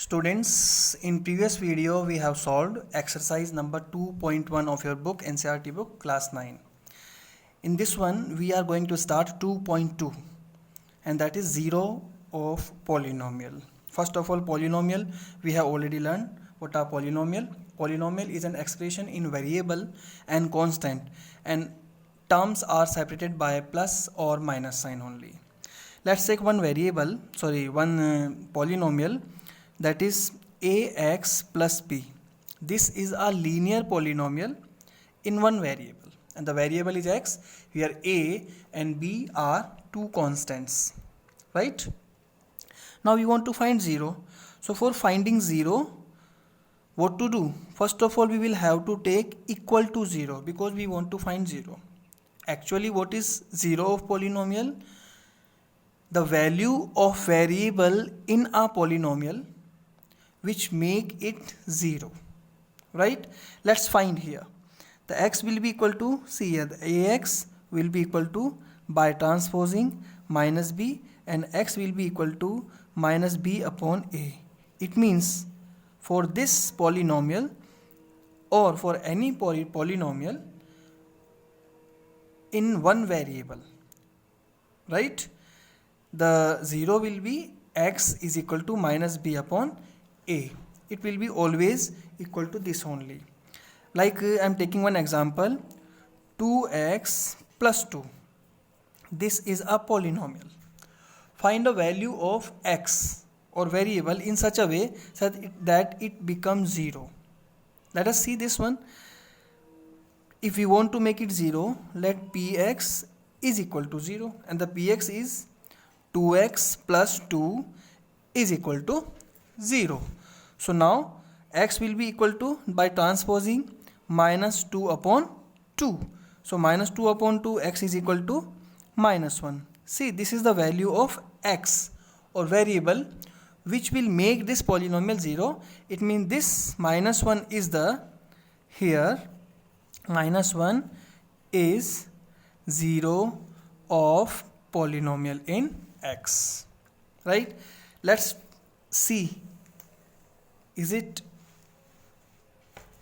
Students, in previous video we have solved exercise number 2.1 of your book NCERT book class 9. In this one we are going to start 2.2 and that is zero of polynomial. First of all, polynomial we have already learned. What are polynomial? Polynomial is an expression in variable and constant and terms are separated by a plus or minus sign only. Let's take one polynomial, that is ax plus b. This is a linear polynomial in one variable and the variable is x, where a and b are two constants, right? Now we want to find 0. So for finding 0, what to do? First of all, we will have to take equal to 0 because we want to find 0. Actually, what is 0 of polynomial? The value of variable in a polynomial which make it 0, right? Let's find here. The x will be equal to, see here, the ax will be equal to, by transposing, minus b, and x will be equal to minus b upon a. It means for this polynomial or for any polynomial in one variable, right, the 0 will be x is equal to minus b upon a. It will be always equal to this only. Like I am taking one example, 2x plus 2. This is a polynomial. Find the value of x or variable in such a way that it becomes 0. Let us see this one. If we want to make it 0, let px is equal to 0 and the px is 2x plus 2 is equal to 0. So now x will be equal to, by transposing, minus 2 upon 2. So minus 2 upon 2, x is equal to minus 1. See, this is the value of x or variable which will make this polynomial 0. It means this minus 1 is the, here minus 1 is 0 of polynomial in x, right? Let's see, is it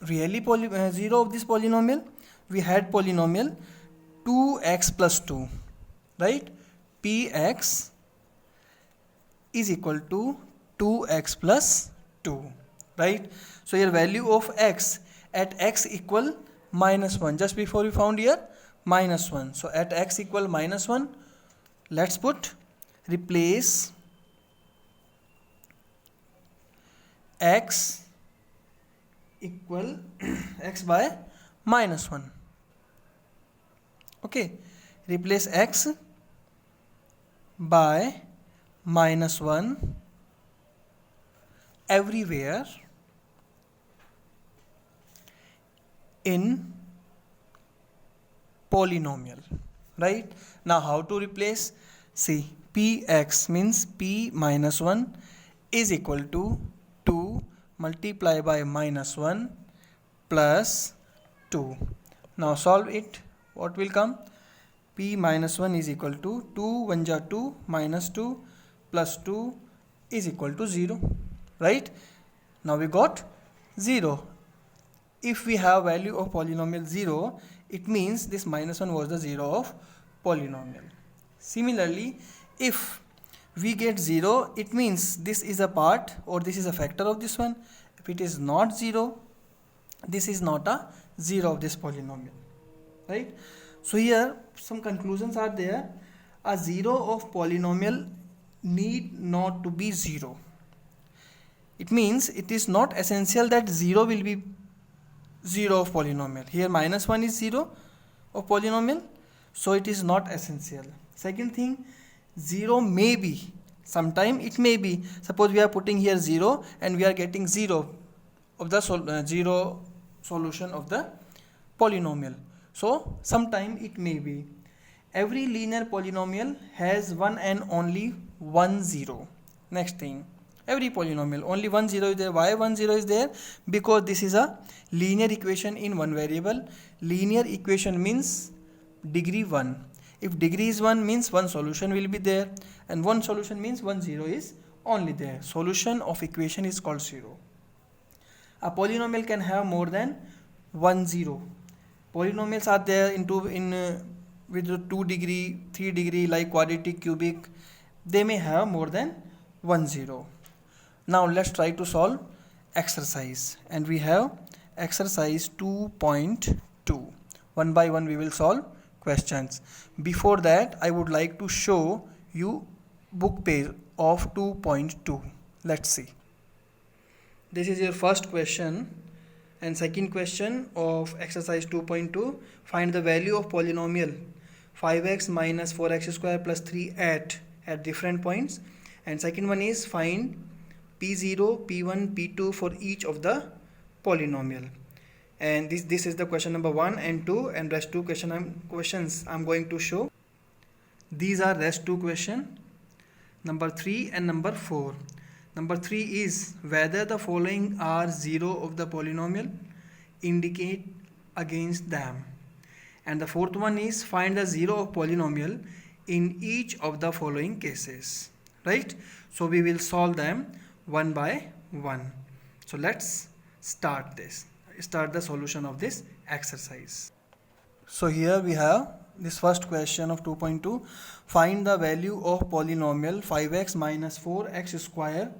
really 0 of this polynomial? We had polynomial 2x plus 2, right? Px is equal to 2x plus 2, right? So your value of x at x equal minus 1, just before we found here minus 1. So at x equal minus 1, let's replace x equal x by minus 1. Okay, replace x by minus 1 everywhere in polynomial, right? Now how to replace? See, px means p minus 1 is equal to 2 multiply by minus 1 plus 2. Now solve it. What will come? P minus 1 is equal to 2 1 ja 2 minus 2 plus 2 is equal to 0, right? Now we got 0. If we have value of polynomial 0, it means this minus 1 was the 0 of polynomial. Similarly, if we get 0, it means this is a part or this is a factor of this one. If it is not 0, this is not a 0 of this polynomial, right? So here some conclusions are there. A 0 of polynomial need not to be 0. It means it is not essential that 0 will be 0 of polynomial. Here minus 1 is 0 of polynomial, so it is not essential. Second thing, 0 may be, sometime it may be, suppose we are putting here 0 and we are getting 0 of the zero solution of the polynomial. So sometime it may be. Every linear polynomial has one and only one 0. Next thing, every polynomial only one 0 is there. Why one 0 is there? Because this is a linear equation in one variable. Linear equation means degree 1. If degree is 1 means one solution will be there, and one solution means one 0 is only there. Solution of equation is called 0. A polynomial can have more than one zero. Polynomials are there with 2 degree, 3 degree, like quadratic, cubic. They may have more than one zero. Now let's try to solve exercise, and we have exercise 2.2. One by one we will solve questions. Before that, I would like to show you book page of 2.2. Let's see. This is your first question and second question of exercise 2.2. Find the value of polynomial 5x minus 4x square plus 3 at different points. And second one is find P0, P1, P2 for each of the polynomial. And this is the question number 1 and 2, and rest 2 questions I'm going to show. These are rest 2 question, number 3 and number 4. Number 3 is whether the following are 0 of the polynomial, indicate against them. And the fourth one is find the 0 of polynomial in each of the following cases. Right? So we will solve them one by one. So let's start the solution of this exercise. So here we have this first question of 2.2. Find the value of polynomial 5x minus 4x square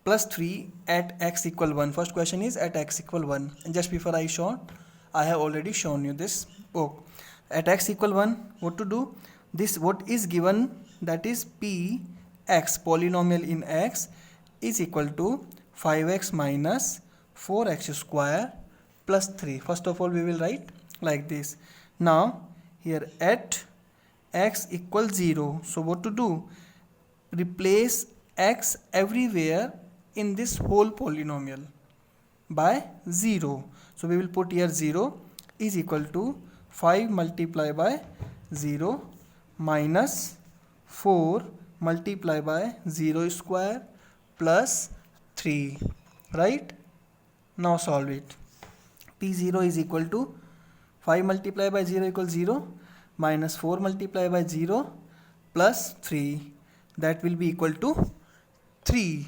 plus 3 at x equal 1. First question is at x equal 1. And just before I have already shown you this book. At x equal 1, what to do? This what is given, that is p x, polynomial in x, is equal to 5x minus 4x square plus 3. First of all, we will write like this. Now here at x equals 0. So what to do? Replace x everywhere in this whole polynomial by 0. So we will put here 0 is equal to 5 multiplied by 0 minus 4 multiplied by 0 square plus 3. Right? Now solve it. P0 is equal to 5 multiplied by 0 equals 0 minus 4 multiplied by 0 plus 3. That will be equal to 3.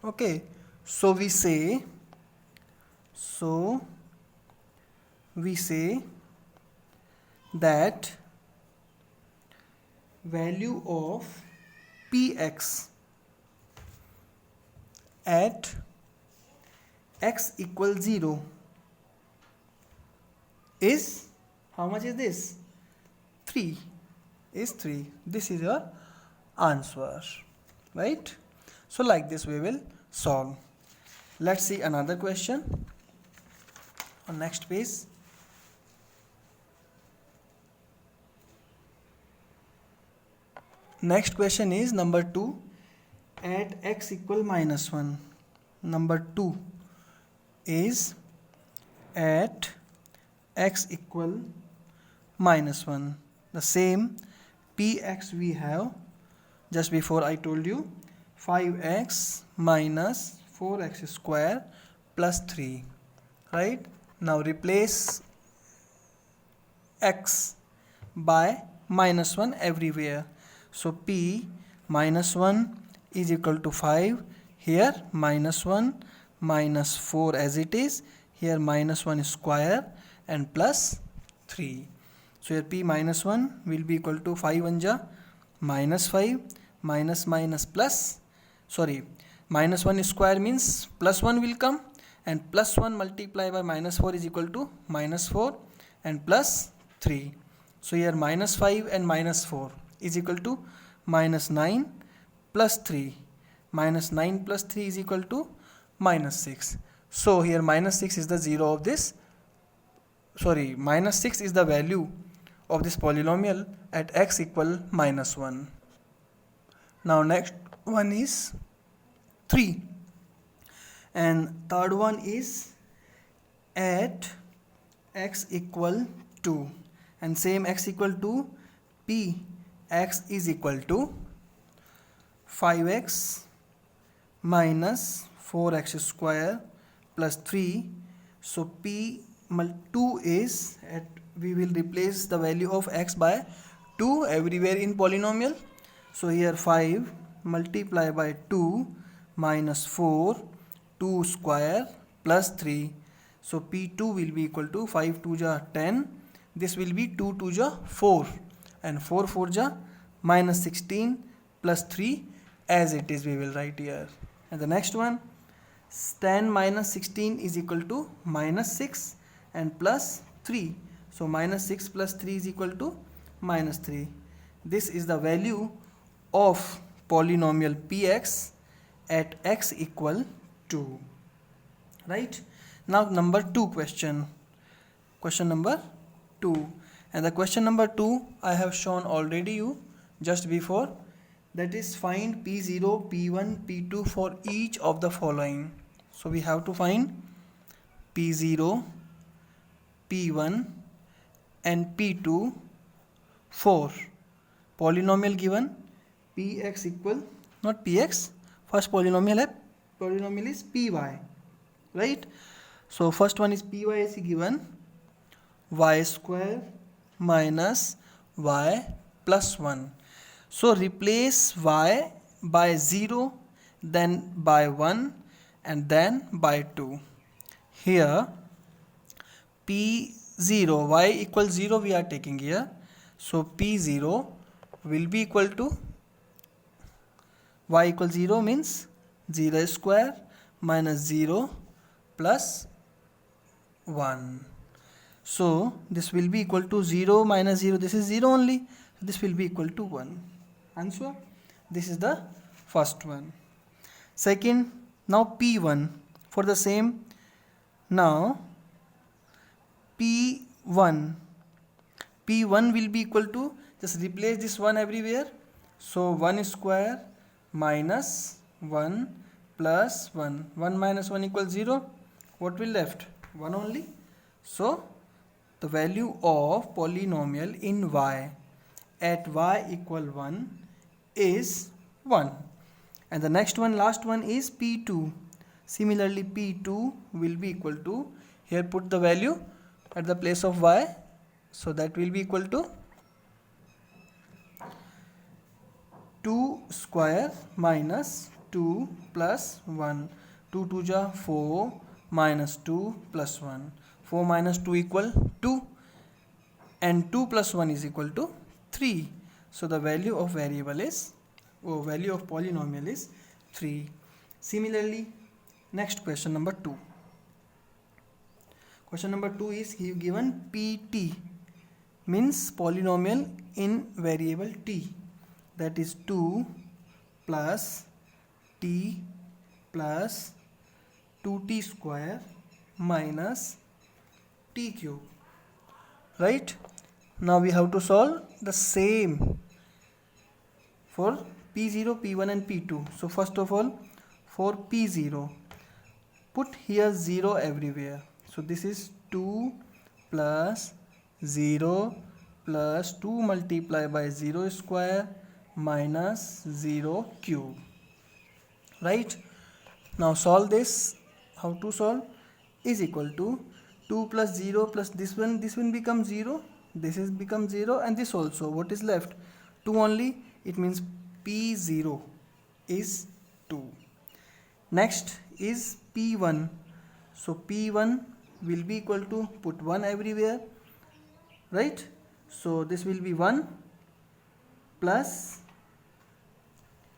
Okay. So we say that value of px at x equals 0 is, how much is this? 3. Is 3. This is your answer. Right? So like this we will solve. Let's see another question on next page. Next question is number 2 at x equal minus 1. Number 2 is at x equal minus 1. The same px we have just before I told you, 5x minus 4x square plus 3. Right? Now replace x by minus 1 everywhere. So p minus 1 is equal to 5. Here minus 1 minus 4 as it is. Here minus 1 square and plus 3. So here p minus 1 will be equal to 5 anja minus 5 minus plus, minus 1 square means plus 1 will come, and plus 1 multiplied by minus 4 is equal to minus 4 and plus 3. So here minus 5 and minus 4 is equal to minus 9 plus 3. Minus 9 plus 3 is equal to minus 6. So here minus 6 is the minus 6 is the value of this polynomial at x equal minus 1. Now next one is 3. And third one is at x equal 2. And same x equal to p x is equal to 5x minus 4x square plus 3. So p2 is at, we will replace the value of x by 2 everywhere in polynomial. So here 5 multiply by 2 minus 4, 2 square plus 3. So P2 will be equal to 5 2 ja 10. This will be 2 2 ja 4 and 4 4 ja minus 16 plus 3 as it is we will write here. And the next one, 10 minus 16 is equal to minus 6 and plus 3. So minus 6 plus 3 is equal to minus 3. This is the value of polynomial Px at x equal 2. Right? Now number 2 question. Question number 2. And the question number 2 I have shown already you just before. That is find P0, P1, P2 for each of the following. So we have to find P0, P1 and P2 for polynomial given Px equal, not Px, first polynomial is Py, right? So first one is Py is given y square minus y plus 1. So replace y by 0, then by 1 and then by 2. Here P0, y equals 0 we are taking here. So P0 will be equal to, y equals 0 means 0 square minus 0 plus 1. So this will be equal to 0 minus 0, this is 0 only, this will be equal to 1. Answer, this is the first one. Second, now P1 for the same. Now P1 will be equal to, just replace this 1 everywhere. So 1 square minus 1 plus 1. 1 minus 1 equals 0. What will left? 1 only. So the value of polynomial in y at y equal 1 is 1. And the next one, last one is P2. Similarly P2 will be equal to, here put the value at the place of y. So that will be equal to 2 square minus 2 plus 1. 2 2 ja 4 minus 2 plus 1. 4 minus 2 equal 2 and 2 plus 1 is equal to 3. So the value of variable is, value of polynomial is 3. Similarly, next question number 2. Question number 2 is given Pt means polynomial in variable t, that is 2 plus t plus 2t square minus t cube. Right? Now we have to solve the same for P0, P1 and P2. So first of all, for P0, put here 0 everywhere. So this is 2 plus 0 plus 2 multiplied by 0 square minus 0 cube. Right? Now solve this. How to solve? Is equal to 2 plus 0 plus this one becomes 0. This is become 0 and this also. What is left? 2 only. It means P0 is 2. Next is P1. So P1 will be equal to, put 1 everywhere, right? So this will be 1 plus,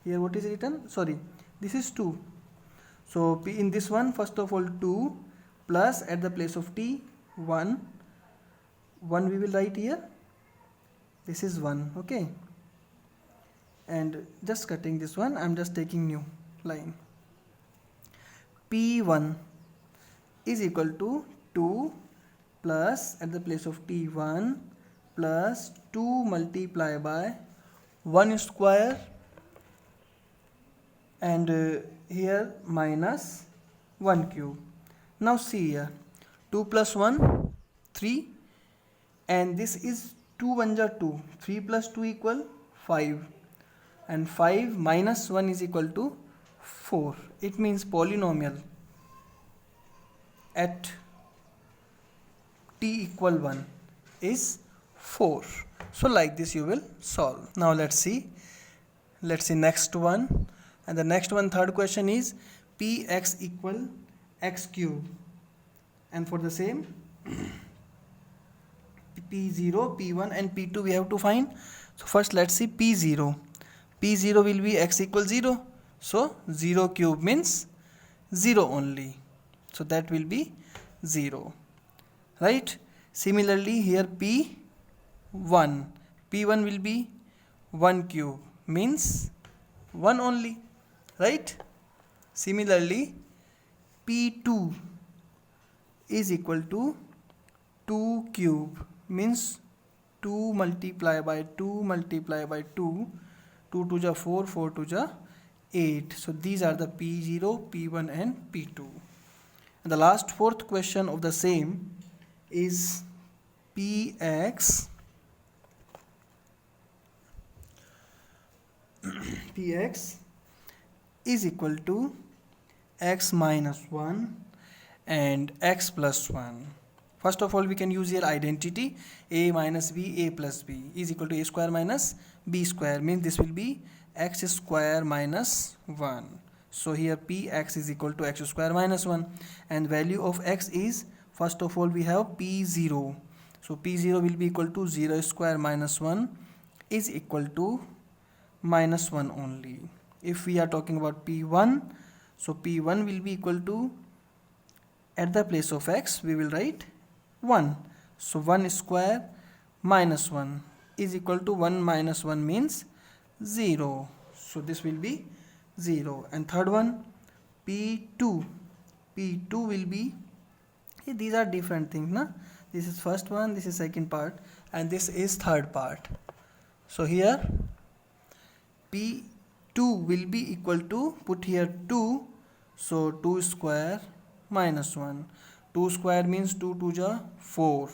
here what is written? Sorry, this is 2. So in this one, first of all 2 plus at the place of t 1 we will write here. This is 1, okay? And just cutting this one, I am just taking new line. P1 is equal to 2 plus at the place of t1 plus 2 multiplied by 1 square and here minus 1 cube. Now see here, 2 plus 1, 3, and this is 2 1 ja 2, 3 plus 2 equal 5, and 5 minus 1 is equal to 4. It means polynomial at t equal 1 is 4. So like this you will solve. Now let's see let's see next one. And the next one, third question is px equal x cube. And for the same p0, p1 and p2 we have to find. So first let's see p0. p0 will be x equal 0. So 0 cube means 0 only. So that will be 0. Right? Similarly here p1. p1 will be 1 cube means 1 only. Right? Similarly p2 is equal to 2 cube means 2 multiply by 2 multiply by 2. 2 to the 4, 4 to the 8. So these are the p0, p1 and p2. And the last fourth question of the same is px is equal to x minus 1 and x plus 1. First of all, we can use here identity a minus b, a plus b is equal to a square minus b square, means this will be x square minus 1. So here px is equal to x square minus 1, and value of x is, first of all we have p0. So p0 will be equal to 0 square minus 1 is equal to minus 1 only. If we are talking about p1, so p1 will be equal to, at the place of x we will write 1. So 1 square minus 1 is equal to 1 minus 1 means 0. So this will be 0. And third one p2 will be, these are different things, na? This is first one, this is second part, and this is third part. So here p2 will be equal to, put here 2, so 2 square minus 1. 2 square means 2 to the 4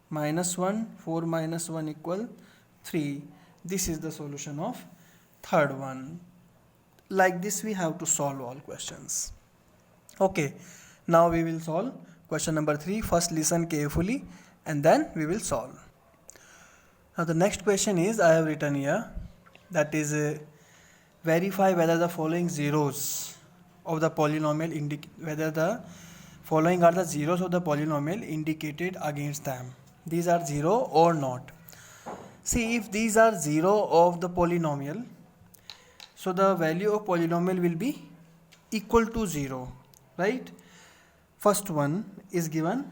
minus 1, 4 minus 1 equal 3. This is the solution of third one. Like this we have to solve all questions. Okay, now we will solve question number 3. First listen carefully and then we will solve. Now the next question is, I have written here, that is verify whether the following zeros of the polynomial whether the following are the zeros of the polynomial indicated against them. These are 0 or not. See, if these are 0 of the polynomial, so the value of polynomial will be equal to 0, right? First one is given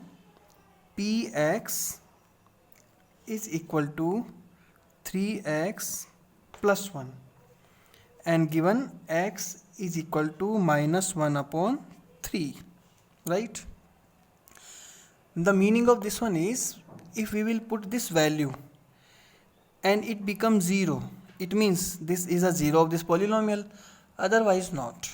px is equal to 3x plus 1, and given x is equal to minus 1 upon 3, right? The meaning of this one is, if we will put this value and it becomes 0, it means this is a 0 of this polynomial, otherwise not.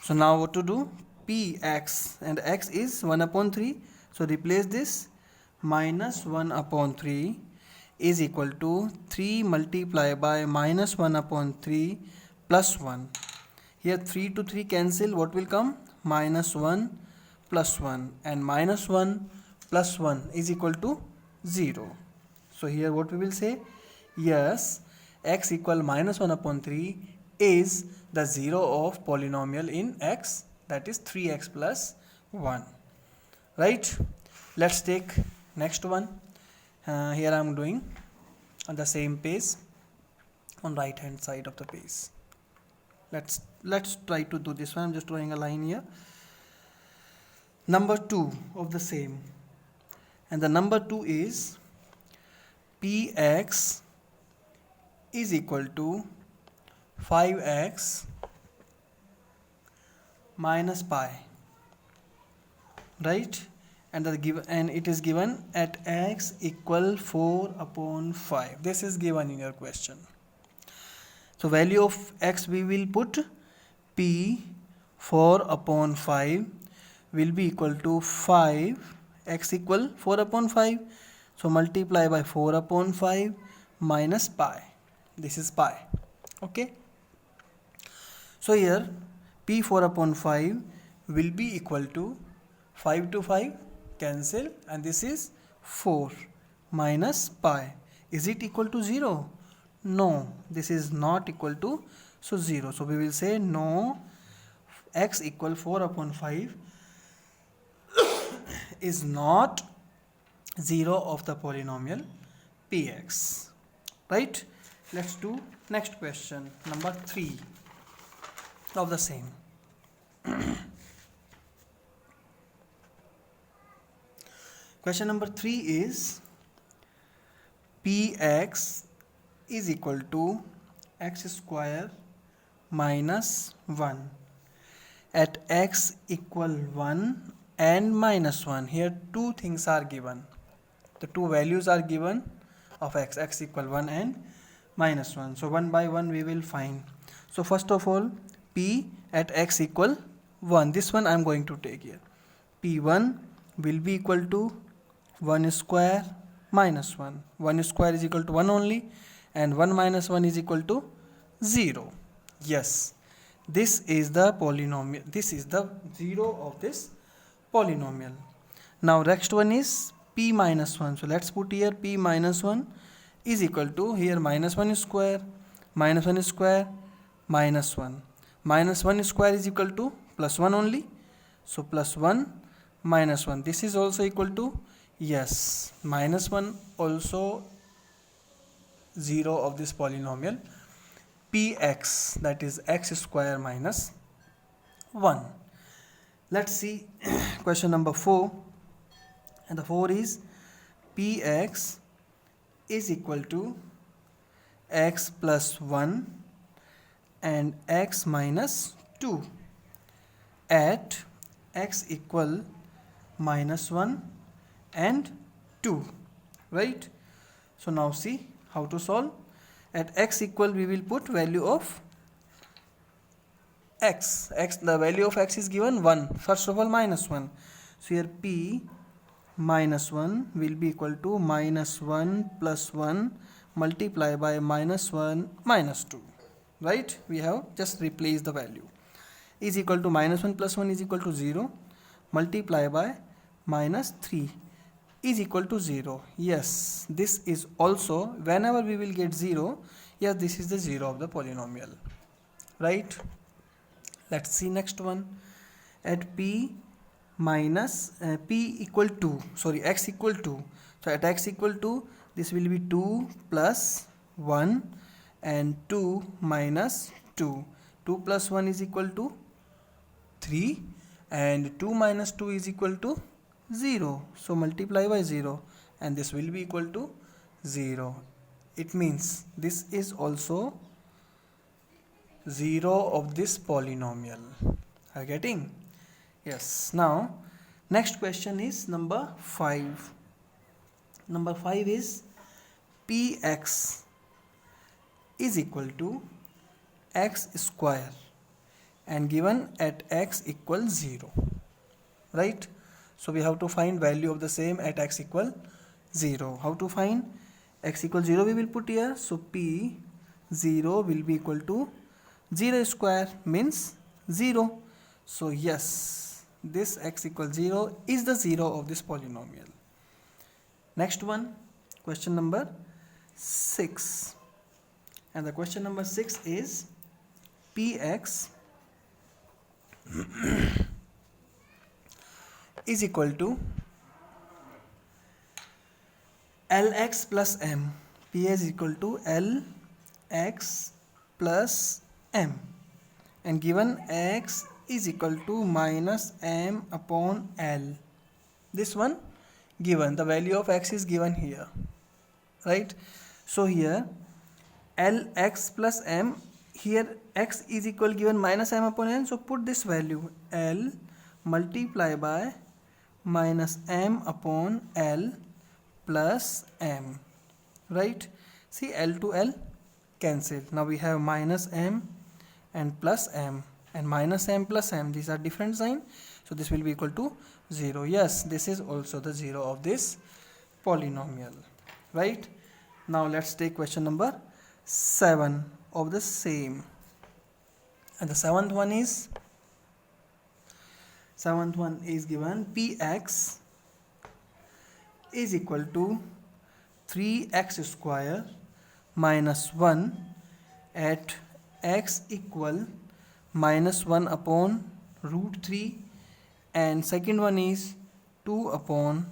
So now what to do? Px, and x is 1 upon 3, so replace this, minus 1 upon 3 is equal to 3 multiplied by minus 1 upon 3 plus 1. Here 3 to 3 cancel, what will come? Minus 1 plus 1, and minus 1 plus 1 is equal to 0. So here what we will say? Yes, x equal minus 1 upon 3 is the 0 of polynomial in x, that is 3x plus 1. Right? Let's take next one. Here I am doing on the same page, on right hand side of the page. Let's try to do this one. I'm just drawing a line here. Number 2 of the same, and the number 2 is px is equal to 5x minus pi, right? And it is given at x equal 4 upon 5. This is given in your question. So value of x we will put p 4 upon 5 will be equal to 5, x equal 4 upon 5. So multiply by 4 upon 5 minus pi. This is pi. Okay. So here p 4 upon 5 will be equal to 5 to 5 cancel, and this is 4 minus pi. Is it equal to 0? No, this is not equal to, so 0. So we will say no, x equal 4 upon 5 is not 0 of the polynomial px. Right? Let's do next question, number 3 of the same. Question number 3 is px is equal to x square minus 1 at x equal 1 and minus 1. Here two things are given. The two values are given of x equal 1 and minus 1. So one by one we will find. So first of all, p at x equal 1. This one I am going to take here. P1 will be equal to 1 square minus 1. 1 square is equal to 1 only, and 1 minus 1 is equal to 0. Yes, this is the polynomial. This is the 0 of this polynomial. Now next one is p minus 1. So let's put here p minus 1 is equal to, here minus 1 square, minus 1 square, minus 1. Minus 1 square is equal to plus 1 only. So plus 1 minus 1. This is also equal to, yes, minus 1 also 0 of this polynomial px, that is x square minus 1. Let's see question number 4, and the 4 is px is equal to x plus 1 and x minus 2 at x equal minus 1 and 2, right? So now see how to solve. At x equal, we will put value of x. The value of x is given 1. First of all, minus 1. So here p minus 1 will be equal to minus 1 plus 1 multiply by minus 1 minus 2. Right? We have just replaced the value. Is equal to minus 1 plus 1 is equal to 0. Multiply by minus 3 is equal to 0. Yes, this is also, whenever we will get 0, yes, this is the 0 of the polynomial. Right? Let's see next one. At p minus p equal to, sorry, x equal to. So at x equal to, this will be 2 plus 1 and 2 minus 2. 2 plus 1 is equal to 3 and 2 minus 2 is equal to 0. So multiply by 0 and this will be equal to 0. It means this is also 0 of this polynomial. Are you getting? Yes. Now next question is number 5. Number 5 is px is equal to x square and given at x equals 0. Right? So we have to find value of the same at x equal 0. How to find? X equal 0 we will put here. So p 0 will be equal to 0 square means 0. So yes, this x equal 0 is the 0 of this polynomial. Next one, question number 6. And the question number 6 is px is equal to Lx plus m. P is equal to Lx plus m. And given x is equal to minus m upon L. This one given. The value of x is given here. Right? So here Lx plus m. Here x is equal given minus m upon L. So put this value L multiply by minus m upon L plus m. Right? See, L to L cancel. Now we have minus m and plus m, and minus m plus m, these are different sign. So this will be equal to 0. Yes, this is also the 0 of this polynomial. Right? Now let's take question number 7 of the same. And the seventh one is given px is equal to 3x square minus 1 at x equal minus 1 upon root 3, and second one is 2 upon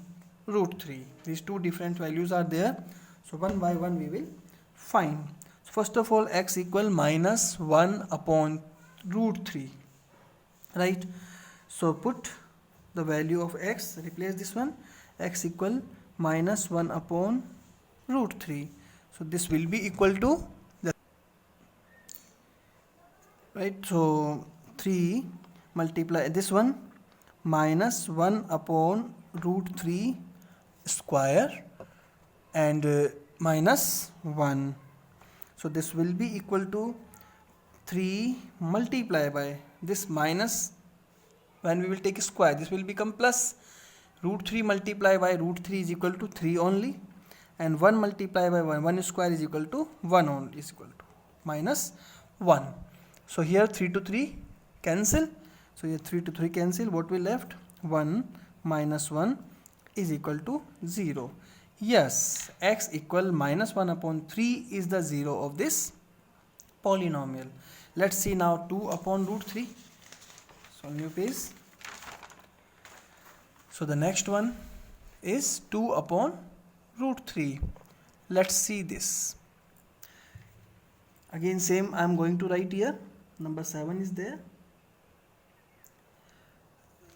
root 3. These two different values are there, so one by one we will find. So first of all, x equal minus 1 upon root 3, right? So put the value of x, replace this one, x equal minus 1 upon root 3. So this will be equal to the, right? So 3 multiply this one, minus 1 upon root 3 square, and minus 1. So this will be equal to 3 multiply by this minus, when we will take square this will become plus, root 3 multiply by root 3 is equal to 3 only, and 1 multiply by 1 square is equal to 1 only, is equal to minus 1. So here 3 to 3 cancel, so here 3 to 3 cancel, what we left, 1 minus 1 is equal to 0. Yes, x equal minus 1 upon 3 is the 0 of this polynomial. Let's see now 2 upon root 3. So new page. So the next one is 2 upon root 3. Let's see this. Again same I am going to write here. Number 7 is there.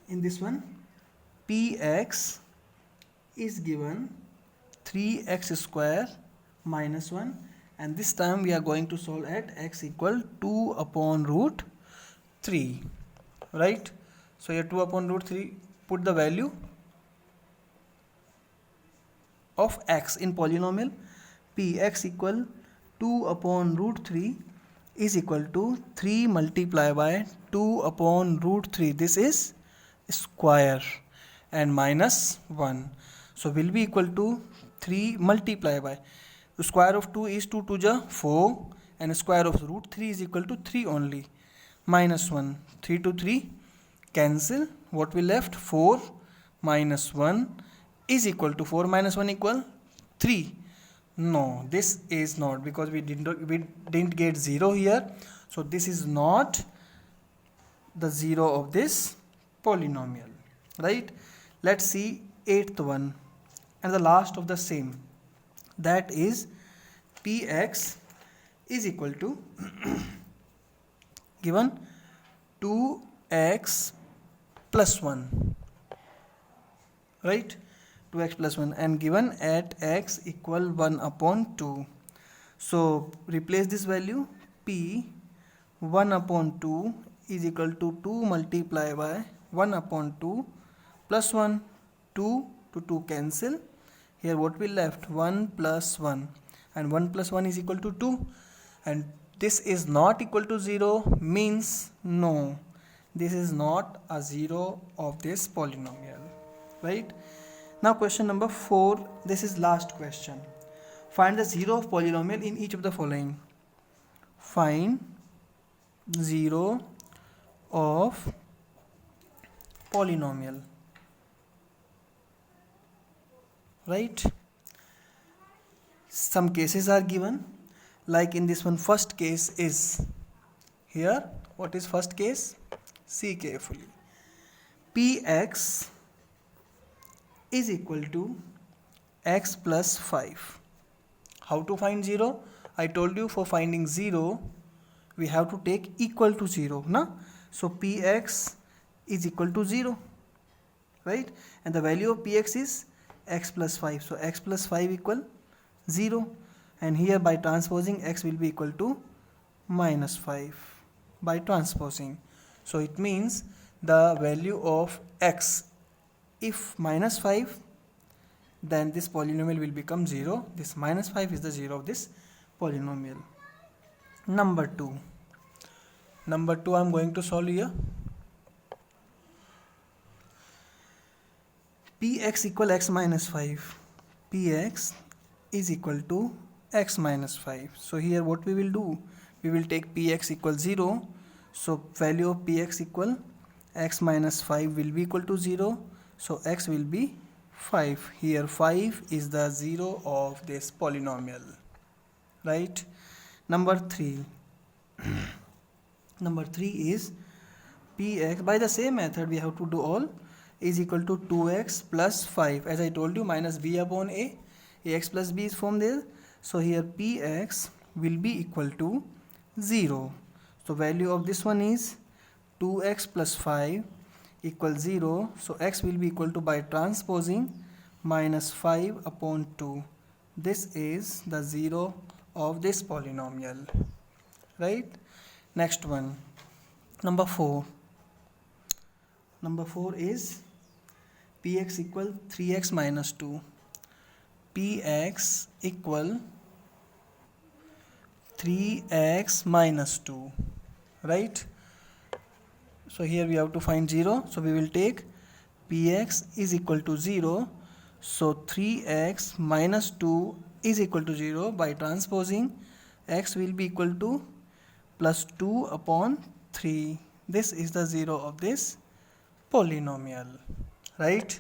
In this one, px is given 3x square minus 1, and this time we are going to solve at x equal 2 upon root 3, right? So here 2 upon root 3, put the value of x in polynomial. Px equal 2 upon root 3 is equal to 3 multiply by 2 upon root 3, this is square, and minus 1. So will be equal to 3 multiply by, the square of 2 is 2 to the 4, and square of root 3 is equal to 3 only, minus 1. 3 to 3 cancel, what we left, 4 minus 1 is equal to 4 minus 1 equal 3. No, this is not, because we didn't get 0 here, so this is not the 0 of this polynomial, right? Let's see 8th one and the last of the same, that is px is equal to given 2x plus 1, right? 2x plus 1, and given at x equal 1 upon 2. So replace this value, p 1 upon 2 is equal to 2 multiply by 1 upon 2 plus 1, 2 to 2 cancel, here what we left, 1 plus 1, and 1 plus 1 is equal to 2, and this is not equal to 0, means no, this is not a 0 of this polynomial, right? Now question number 4, this is last question. Find the 0 of polynomial in each of the following. Find 0 of polynomial, right? Some cases are given, like in this one, first case is here. What is first case? See carefully. Px is equal to x plus 5. How to find 0? I told you for finding 0 we have to take equal to 0, na? So px is equal to 0, right? And the value of px is x plus 5, so x plus 5 equal 0, and here by transposing x will be equal to minus 5 by transposing. So it means the value of x, if minus 5, then this polynomial will become 0. This minus 5 is the 0 of this polynomial. Number 2 I am going to solve here. Px equal x minus 5. Px is equal to x minus 5. So here what we will do, we will take px equal 0. So value of px equal x minus 5 will be equal to 0. So x will be 5. Here 5 is the 0 of this polynomial. right? Number 3. Number 3 is px. By the same method we have to do all is equal to 2x plus 5. As I told you, minus b upon a. Ax plus b is from there. So here px will be equal to 0. So value of this one is 2x plus 5 equals 0. So x will be equal to, by transposing, minus 5 upon 2. This is the 0 of this polynomial, right? Next one, number 4. Number 4 is px equal 3x minus 2. Px equal 3x minus 2, right? So here we have to find 0. So we will take px is equal to 0. So 3x minus 2 is equal to 0. By transposing, x will be equal to plus 2 upon 3. This is the 0 of this polynomial, right?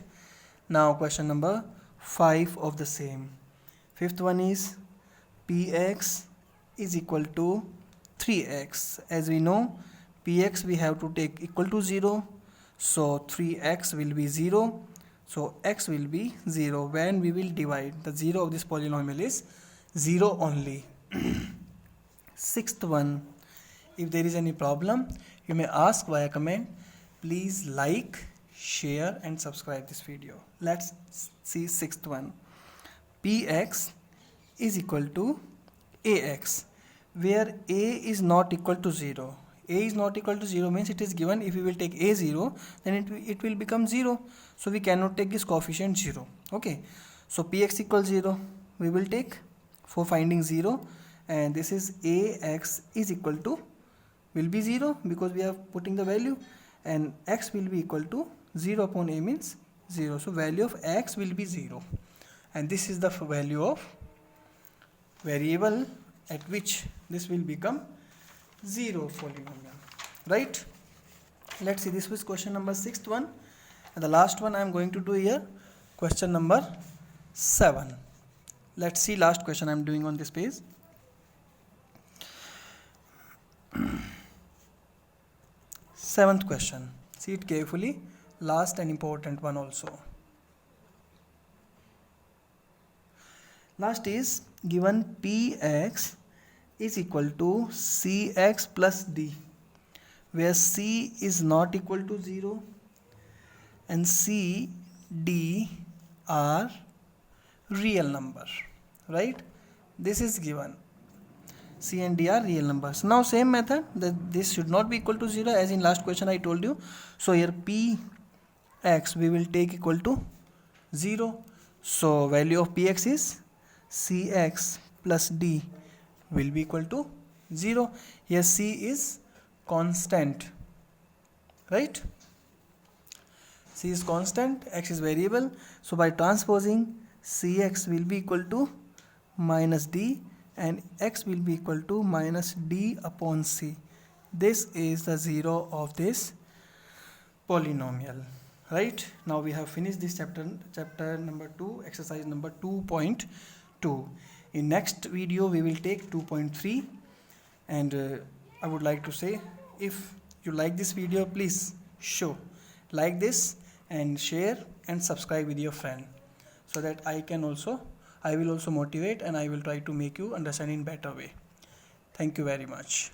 Now question number 5 of the same. Fifth one is px is equal to 3x. As we know, px we have to take equal to 0. So 3x will be 0. So x will be 0 when we will divide. The 0 of this polynomial is 0 only. Sixth one, if there is any problem, you may ask via comment. Please like, share and subscribe this video. Let's see sixth one. Px is equal to ax, where a is not equal to 0. A is not equal to 0 means it is given. If we will take a 0, then it will become 0. So we cannot take this coefficient 0. Okay. So px equals 0. We will take for finding 0, and this is ax is equal to, will be 0 because we are putting the value, and x will be equal to 0 upon a means 0. So value of x will be 0, and this is the value of variable at which this will become 0 polynomial, right? Let's see, this was question number 6th one, and the last one I am going to do here, question number 7. Let's see last question I am doing on this page. Seventh question, see it carefully, last and important one also. Last is given px is equal to cx plus d, where c is not equal to 0 and c, d are real number, right? This is given. C and D are real numbers. Now same method, that this should not be equal to 0 as in last question I told you. So here px we will take equal to 0. So value of px is cx plus d will be equal to 0. Here c is constant, right? C is constant, x is variable. So by transposing, cx will be equal to minus d and x will be equal to minus d upon c. This is the 0 of this polynomial, right? Now we have finished this chapter number 2, exercise number 2.2. In next video we will take 2.3, and I would like to say, if you like this video, please like this and share and subscribe with your friend, so that I will also motivate, and I will try to make you understand in better way. Thank you very much.